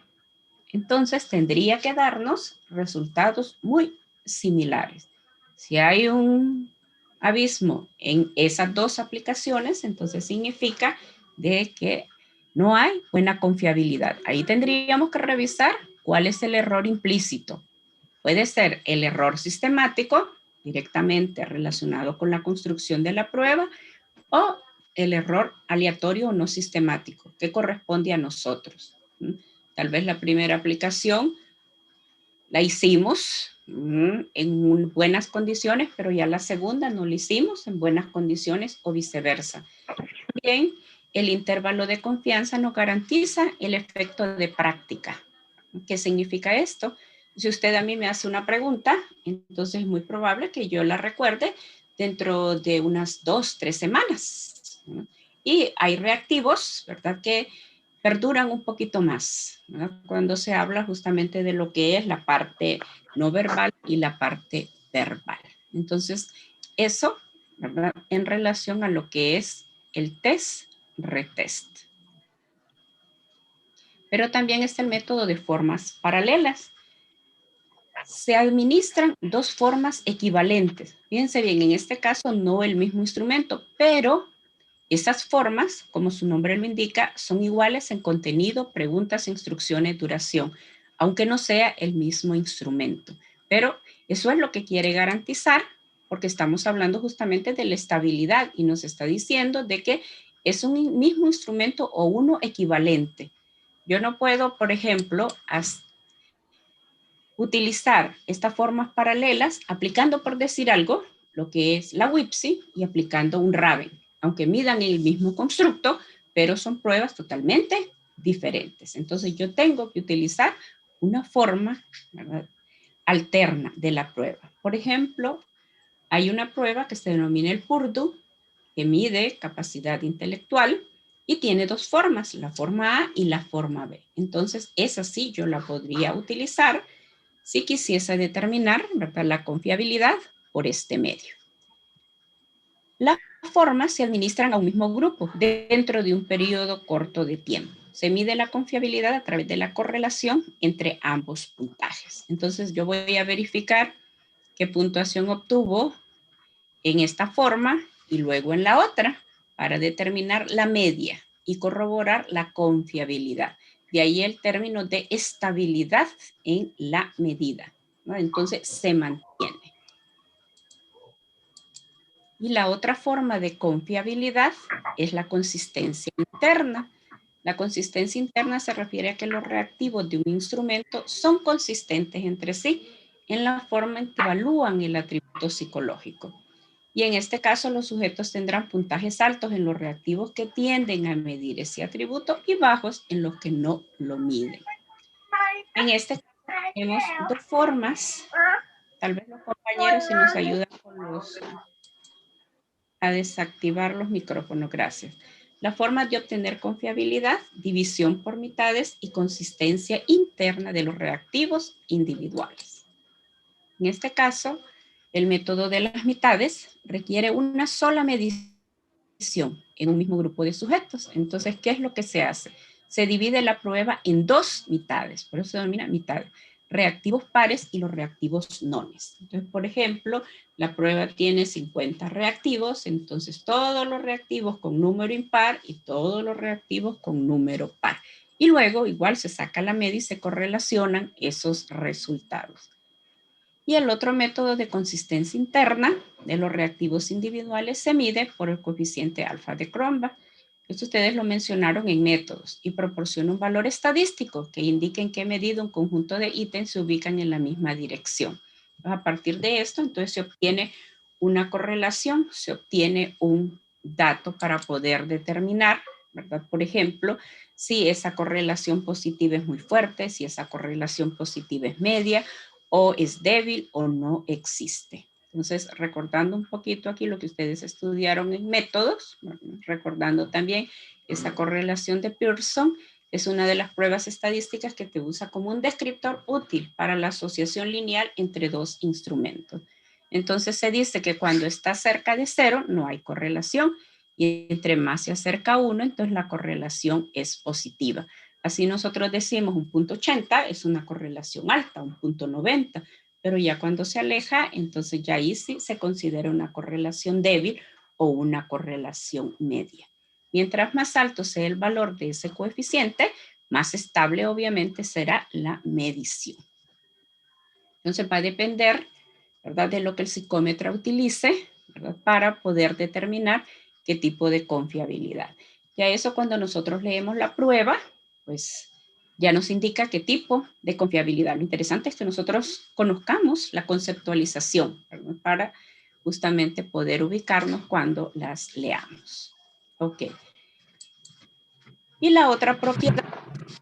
Entonces, tendría que darnos resultados muy similares. Si hay un abismo en esas dos aplicaciones, entonces significa de que no hay buena confiabilidad. Ahí tendríamos que revisar cuál es el error implícito. Puede ser el error sistemático, directamente relacionado con la construcción de la prueba, o el error aleatorio o no sistemático, que corresponde a nosotros. Tal vez la primera aplicación la hicimos en buenas condiciones, pero ya la segunda no la hicimos en buenas condiciones o viceversa. Bien, el intervalo de confianza nos garantiza el efecto de práctica. ¿Qué significa esto? Si usted a mí me hace una pregunta, entonces es muy probable que yo la recuerde dentro de unas 2-3 semanas. Y hay reactivos, ¿verdad?, que perduran un poquito más, ¿verdad?, cuando se habla justamente de lo que es la parte no verbal y la parte verbal. Entonces, eso, ¿verdad?, en relación a lo que es el test-retest. Pero también está el método de formas paralelas. Se administran dos formas equivalentes. Fíjense bien, en este caso no el mismo instrumento, pero esas formas, como su nombre lo indica, son iguales en contenido, preguntas, instrucciones, duración, aunque no sea el mismo instrumento. Pero eso es lo que quiere garantizar, porque estamos hablando justamente de la estabilidad y nos está diciendo de que es un mismo instrumento o uno equivalente. Yo no puedo, por ejemplo, utilizar estas formas paralelas aplicando, por decir algo, lo que es la WIPSI y aplicando un Raven, aunque midan el mismo constructo, pero son pruebas totalmente diferentes. Entonces yo tengo que utilizar una forma, ¿verdad?, alterna de la prueba. Por ejemplo, hay una prueba que se denomina el Purdue, que mide capacidad intelectual y tiene dos formas, la forma A y la forma B. Entonces, esa sí yo la podría utilizar si quisiese determinar, ¿verdad?, la confiabilidad por este medio. Las formas se administran a un mismo grupo dentro de un periodo corto de tiempo. Se mide la confiabilidad a través de la correlación entre ambos puntajes. Entonces yo voy a verificar qué puntuación obtuvo en esta forma y luego en la otra para determinar la media y corroborar la confiabilidad. De ahí el término de estabilidad en la medida, ¿no? Entonces se mantiene. Y la otra forma de confiabilidad es la consistencia interna. La consistencia interna se refiere a que los reactivos de un instrumento son consistentes entre sí en la forma en que evalúan el atributo psicológico. Y en este caso los sujetos tendrán puntajes altos en los reactivos que tienden a medir ese atributo y bajos en los que no lo miden. En este caso tenemos dos formas. Tal vez los compañeros si nos ayudan con a desactivar los micrófonos, gracias. la forma de obtener confiabilidad, división por mitades y consistencia interna de los reactivos individuales. En este caso, el método de las mitades requiere una sola medición en un mismo grupo de sujetos. Entonces, ¿qué es lo que se hace? Se divide la prueba en dos mitades, por eso se denomina mitad. Reactivos pares y los reactivos nones. Entonces, por ejemplo, la prueba tiene 50 reactivos, entonces todos los reactivos con número impar y todos los reactivos con número par. Y luego, igual, se saca la media y se correlacionan esos resultados. Y el otro método de consistencia interna de los reactivos individuales se mide por el coeficiente alfa de Cronbach. Esto ustedes lo mencionaron en métodos y proporciona un valor estadístico que indique en qué medida un conjunto de ítems se ubican en la misma dirección. A partir de esto, entonces se obtiene una correlación, se obtiene un dato para poder determinar, ¿verdad? Por ejemplo, si esa correlación positiva es muy fuerte, si esa correlación positiva es media, o es débil o no existe. Entonces, recordando un poquito aquí lo que ustedes estudiaron en métodos, recordando también esa correlación de Pearson, es una de las pruebas estadísticas que te usa como un descriptor útil para la asociación lineal entre dos instrumentos. Entonces se dice que cuando está cerca de 0 no hay correlación y entre más se acerca a 1, entonces la correlación es positiva. Así nosotros decimos un punto 80 es una correlación alta, un punto 90, pero ya cuando se aleja, entonces ya ahí sí se considera una correlación débil o una correlación media. Mientras más alto sea el valor de ese coeficiente, más estable obviamente será la medición. Entonces va a depender, ¿verdad?, de lo que el psicómetra utilice, ¿verdad?, para poder determinar qué tipo de confiabilidad. Ya eso cuando nosotros leemos la prueba, pues ya nos indica qué tipo de confiabilidad. Lo interesante es que nosotros conozcamos la conceptualización, ¿verdad?, para justamente poder ubicarnos cuando las leamos. Ok. Y la otra propiedad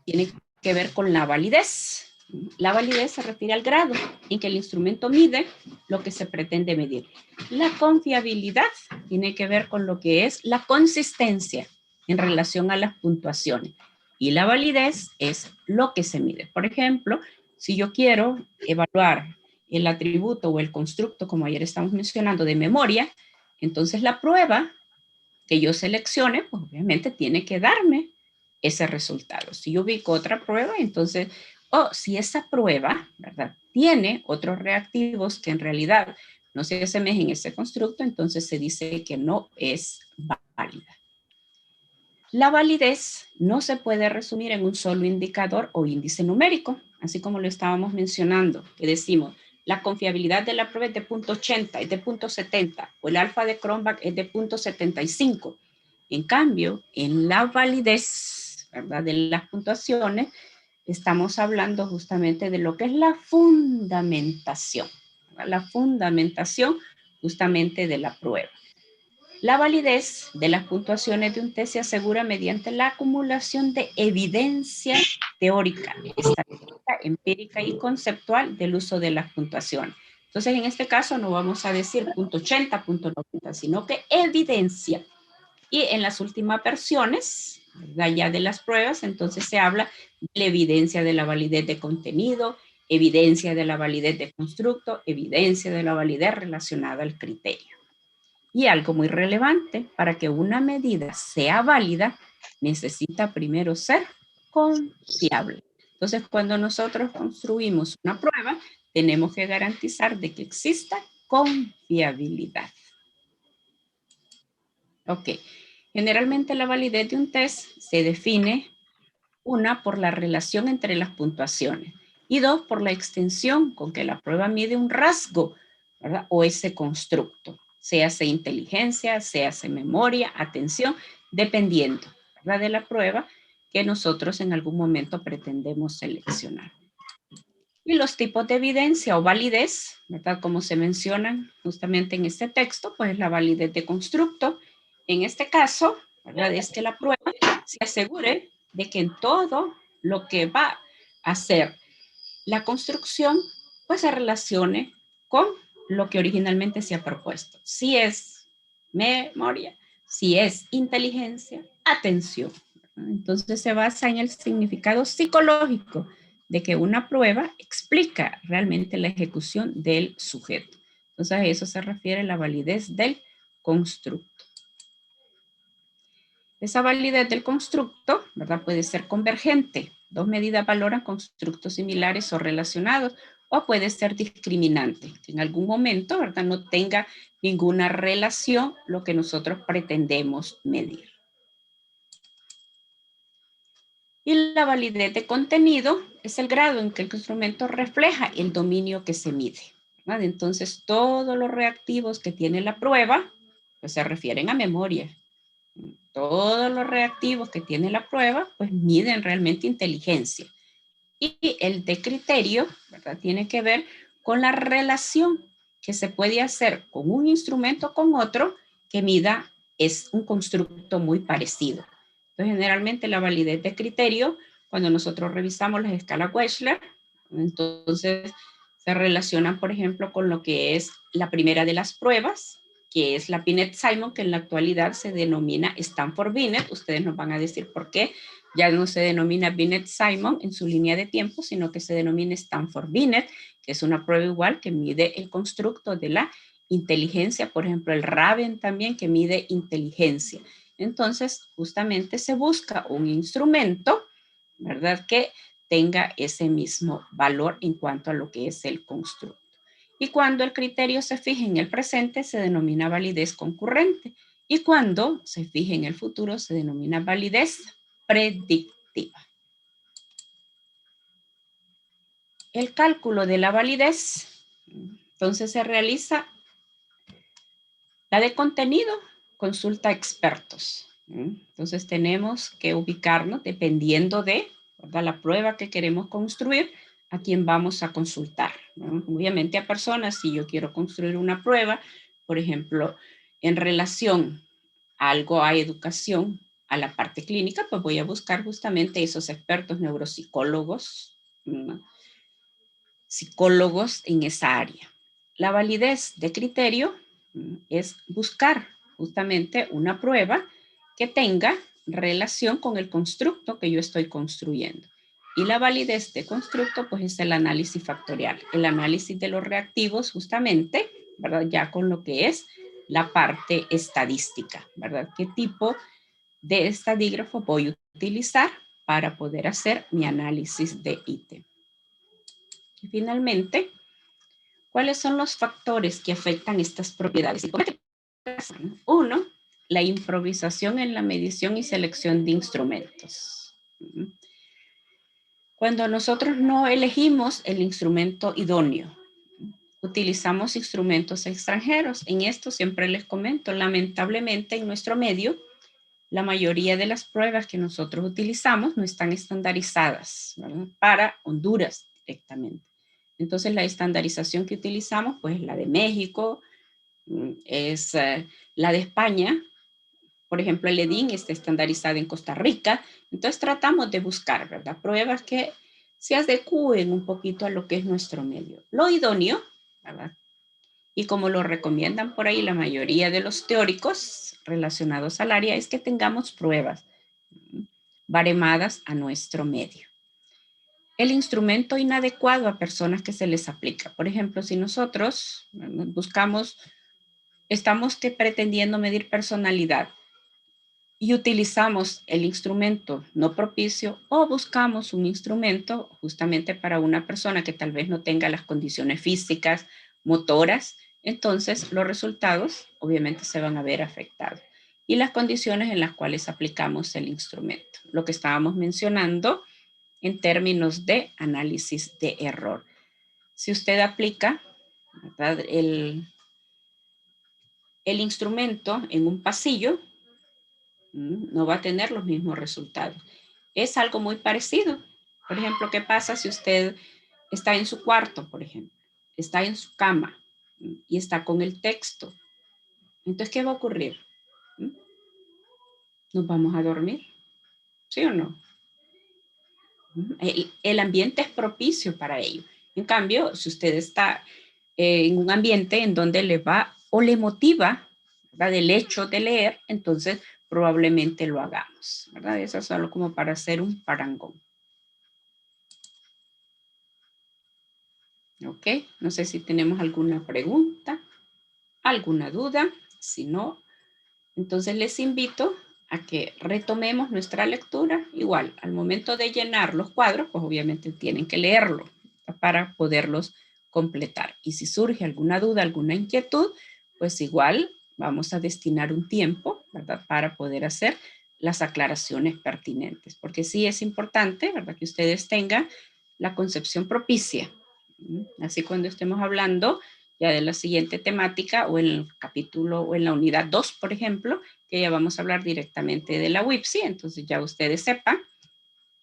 tiene que ver con la validez. La validez se refiere al grado en que el instrumento mide lo que se pretende medir. La confiabilidad tiene que ver con lo que es la consistencia en relación a las puntuaciones. Y la validez es lo que se mide. Por ejemplo, si yo quiero evaluar el atributo o el constructo, como ayer estamos mencionando, de memoria, entonces la prueba que yo seleccione, pues obviamente tiene que darme ese resultado. Si yo ubico otra prueba, entonces, si esa prueba, ¿verdad?, tiene otros reactivos que en realidad no se asemejen a ese constructo, entonces se dice que no es válida. La validez no se puede resumir en un solo indicador o índice numérico, así como lo estábamos mencionando, que decimos, la confiabilidad de la prueba es de 0.80, es de 0.70, o el alfa de Cronbach es de 0.75. En cambio, en la validez, ¿verdad?, de las puntuaciones, estamos hablando justamente de lo que es la fundamentación, ¿verdad?, la fundamentación justamente de la prueba. La validez de las puntuaciones de un test se asegura mediante la acumulación de evidencia teórica, estadística, empírica y conceptual del uso de las puntuaciones. Entonces, en este caso no vamos a decir punto 80, punto 90, sino que evidencia. Y en las últimas versiones, ¿verdad?, ya de las pruebas, entonces se habla de la evidencia de la validez de contenido, evidencia de la validez de constructo, evidencia de la validez relacionada al criterio. Y algo muy relevante, para que una medida sea válida, necesita primero ser confiable. Entonces, cuando nosotros construimos una prueba, tenemos que garantizar de que exista confiabilidad. Ok. Generalmente la validez de un test se define, una, por la relación entre las puntuaciones y dos, por la extensión con que la prueba mide un rasgo, ¿verdad?, o ese constructo, sea inteligencia, sea memoria, atención, dependiendo, ¿verdad?, de la prueba que nosotros en algún momento pretendemos seleccionar. Y los tipos de evidencia o validez, ¿verdad?, como se mencionan justamente en este texto, pues la validez de constructo. En este caso, ¿verdad?, es que la prueba se asegure de que en todo lo que va a hacer la construcción, pues se relacione con lo que originalmente se ha propuesto. Si es memoria, si es inteligencia, atención. Entonces se basa en el significado psicológico de que una prueba explica realmente la ejecución del sujeto. Entonces a eso se refiere la validez del constructo. Esa validez del constructo, ¿verdad? Puede ser convergente. Dos medidas valoran constructos similares o relacionados, o puede ser discriminante, que en algún momento, ¿verdad?, no tenga ninguna relación lo que nosotros pretendemos medir. Y la validez de contenido es el grado en que el instrumento refleja el dominio que se mide, ¿verdad? Entonces, todos los reactivos que tiene la prueba, pues se refieren a memoria. Todos los reactivos que tiene la prueba, pues miden realmente inteligencia. Y el de criterio, ¿verdad?, tiene que ver con la relación que se puede hacer con un instrumento con otro que mida es un constructo muy parecido. Entonces, generalmente la validez de criterio, cuando nosotros revisamos las escalas Wechsler, entonces se relacionan, por ejemplo, con lo que es la primera de las pruebas, que es la Binet-Simon, que en la actualidad se denomina Stanford-Binet. Ustedes nos van a decir por qué ya no se denomina Binet-Simon en su línea de tiempo, sino que se denomina Stanford-Binet, que es una prueba igual que mide el constructo de la inteligencia. Por ejemplo, el Raven también, que mide inteligencia. Entonces, justamente se busca un instrumento, ¿verdad?, que tenga ese mismo valor en cuanto a lo que es el constructo. Y cuando el criterio se fija en el presente, se denomina validez concurrente. Y cuando se fija en el futuro, se denomina validez predictiva. El cálculo de la validez, entonces se realiza la de contenido, consulta a expertos. Entonces tenemos que ubicarnos dependiendo de, ¿verdad?, la prueba que queremos construir, a quién vamos a consultar, ¿no? Obviamente a personas, si yo quiero construir una prueba, por ejemplo, en relación a algo a educación, a la parte clínica, pues voy a buscar justamente esos expertos neuropsicólogos, ¿no?, psicólogos en esa área. La validez de criterio es buscar justamente una prueba que tenga relación con el constructo que yo estoy construyendo. Y la validez de constructo, pues es el análisis factorial, el análisis de los reactivos justamente, ¿verdad?, ya con lo que es la parte estadística, ¿verdad? ¿Qué tipo de estadígrafo voy a utilizar para poder hacer mi análisis de ítem? Y finalmente, ¿cuáles son los factores que afectan estas propiedades psicométricas? Uno, la improvisación en la medición y selección de instrumentos. Cuando nosotros no elegimos el instrumento idóneo, utilizamos instrumentos extranjeros. En esto siempre les comento, lamentablemente en nuestro medio, la mayoría de las pruebas que nosotros utilizamos no están estandarizadas, ¿verdad?, para Honduras directamente. Entonces la estandarización que utilizamos, pues la de México, es la de España. Por ejemplo, el EDIN está estandarizado en Costa Rica. Entonces tratamos de buscar, ¿verdad?, pruebas que se adecúen un poquito a lo que es nuestro medio. Lo idóneo, ¿verdad?, y como lo recomiendan por ahí la mayoría de los teóricos relacionados al área, es que tengamos pruebas baremadas a nuestro medio. El instrumento inadecuado a personas que se les aplica. Por ejemplo, si nosotros buscamos, estamos pretendiendo medir personalidad y utilizamos el instrumento no propicio, o buscamos un instrumento justamente para una persona que tal vez no tenga las condiciones físicas, motoras, entonces los resultados obviamente se van a ver afectados. Y las condiciones en las cuales aplicamos el instrumento. Lo que estábamos mencionando en términos de análisis de error. Si usted aplica, ¿verdad?, el instrumento en un pasillo, no va a tener los mismos resultados. Es algo muy parecido. Por ejemplo, ¿qué pasa si usted está en su cuarto, por ejemplo? Está en su cama y está con el texto. Entonces, ¿qué va a ocurrir? ¿Nos vamos a dormir? ¿Sí o no? El ambiente es propicio para ello. En cambio, si usted está en un ambiente en donde le va o le motiva, ¿verdad?, del hecho de leer, entonces probablemente lo hagamos, ¿verdad? Eso es solo como para hacer un parangón. Ok, no sé si tenemos alguna pregunta, alguna duda. Si no, entonces les invito a que retomemos nuestra lectura. Igual, al momento de llenar los cuadros, pues obviamente tienen que leerlo para poderlos completar. Y si surge alguna duda, alguna inquietud, pues igual vamos a destinar un tiempo, ¿verdad? Para poder hacer las aclaraciones pertinentes. Porque sí es importante, ¿verdad? Que ustedes tengan la concepción propicia. Así cuando estemos hablando ya de la siguiente temática o en el capítulo o en la unidad 2, por ejemplo, que ya vamos a hablar directamente de la WIPSI, entonces ya ustedes sepan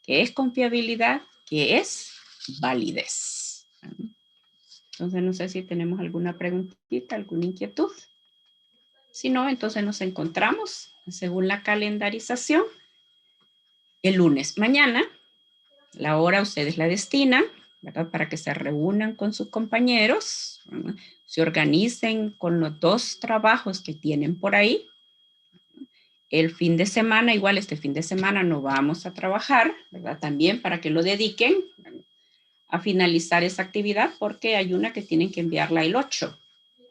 qué es confiabilidad, qué es validez. Entonces no sé si tenemos alguna preguntita, alguna inquietud. Si no, entonces nos encontramos según la calendarización el lunes. Mañana, la hora ustedes la destinan, ¿verdad? Para que se reúnan con sus compañeros, ¿verdad? Se organicen con los 2 trabajos que tienen por ahí. El fin de semana, igual este fin de semana no vamos a trabajar, ¿verdad? También para que lo dediquen a finalizar esa actividad porque hay una que tienen que enviarla el 8,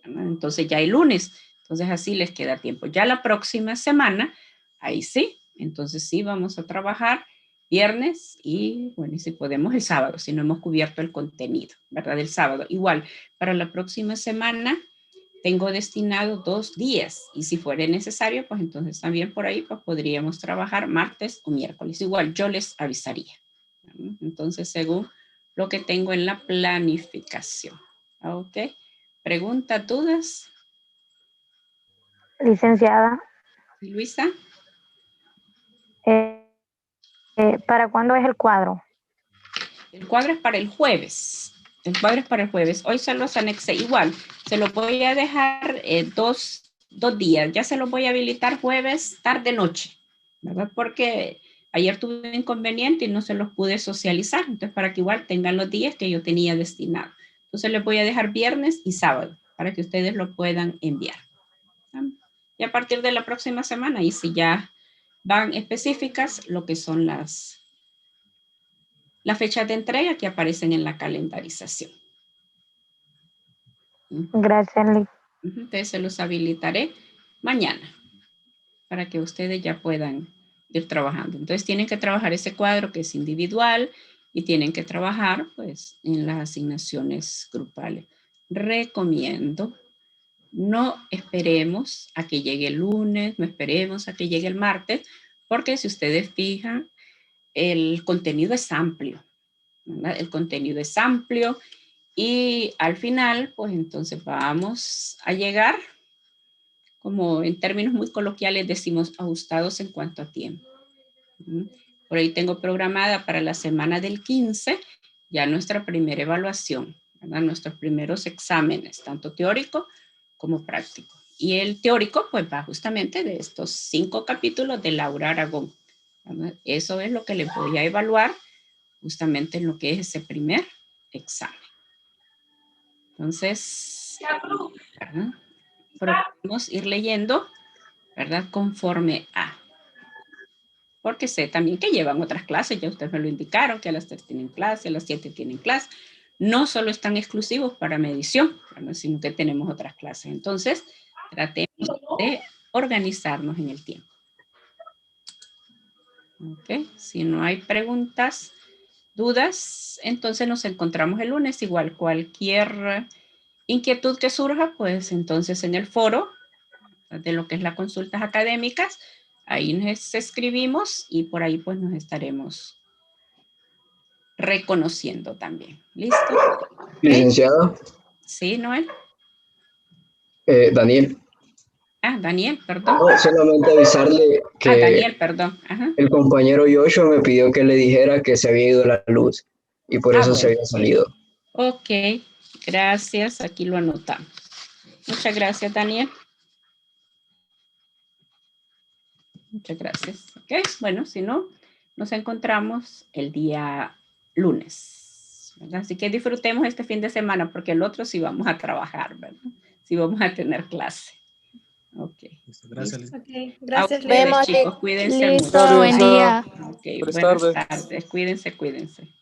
¿verdad? Entonces ya el lunes, entonces así les queda tiempo. Ya la próxima semana, ahí sí, entonces sí vamos a trabajar viernes y bueno, y si podemos el sábado, si no hemos cubierto el contenido, ¿verdad? El sábado. Igual, para la próxima semana tengo destinado 2 días y si fuera necesario, pues entonces también por ahí pues podríamos trabajar martes o miércoles. Igual yo les avisaría. Entonces, según lo que tengo en la planificación. ¿Ok? ¿Preguntas, dudas? Licenciada, Luisa. eh, ¿para cuándo es el cuadro? El cuadro es para el jueves. El cuadro es para el jueves. Hoy se los anexé igual. Se los voy a dejar 2 días. Ya se los voy a habilitar jueves, tarde, noche. ¿Verdad? Porque ayer tuve un inconveniente y no se los pude socializar. Entonces, para que igual tengan los días que yo tenía destinado. Entonces, les voy a dejar viernes y sábado para que ustedes lo puedan enviar. Y a partir de la próxima semana, y si ya van específicas, lo que son las fechas de entrega que aparecen en la calendarización. Gracias, Liz. Entonces se los habilitaré mañana para que ustedes ya puedan ir trabajando. Entonces tienen que trabajar ese cuadro que es individual y tienen que trabajar pues en las asignaciones grupales. Recomiendo, no esperemos a que llegue el lunes, no esperemos a que llegue el martes, porque si ustedes fijan, el contenido es amplio, ¿verdad? El contenido es amplio y al final, pues entonces vamos a llegar, como en términos muy coloquiales decimos, ajustados en cuanto a tiempo. Por ahí tengo programada para la semana del 15 ya nuestra primera evaluación, ¿verdad? Nuestros primeros exámenes, tanto teórico como práctico. Y el teórico, pues va justamente de estos 5 capítulos de Laura Aragón, ¿verdad? Eso es lo que les voy a evaluar justamente en lo que es ese primer examen. Entonces, ¿verdad? Procuramos ir leyendo, ¿verdad? Conforme a. Porque sé también que llevan otras clases, ya ustedes me lo indicaron, que a las 3 tienen clase, a las 7 tienen clase. No solo están exclusivos para medición, ¿verdad? Sino que tenemos otras clases. Entonces, tratemos de organizarnos en el tiempo. ¿Ok? Si no hay preguntas, dudas, entonces nos encontramos el lunes. Igual cualquier inquietud que surja, pues entonces en el foro de lo que es las consultas académicas, ahí nos escribimos y por ahí pues nos estaremos reconociendo también. ¿Listo? ¿Okay? Licenciada, Sí, Noel. Daniel, Ah, Daniel, perdón. no, solamente avisarle Ah, que Daniel, perdón. Ajá. el compañero Joshua me pidió que le dijera que se había ido la luz y por Ah, eso se bueno. había salido. Ok, gracias. Aquí lo anotamos. Muchas gracias, Daniel. Muchas gracias. Ok, bueno, si no, nos encontramos el día lunes, ¿verdad? Así que disfrutemos este fin de semana porque el otro sí vamos a trabajar, ¿verdad? Sí vamos a tener clase. Ok. Listo, gracias, Listo. Liz. Ok, gracias, A ustedes, Liz. chicos, cuídense Listo, mucho. buen día. Ok, Buenas buenas tardes. tardes. Cuídense, cuídense.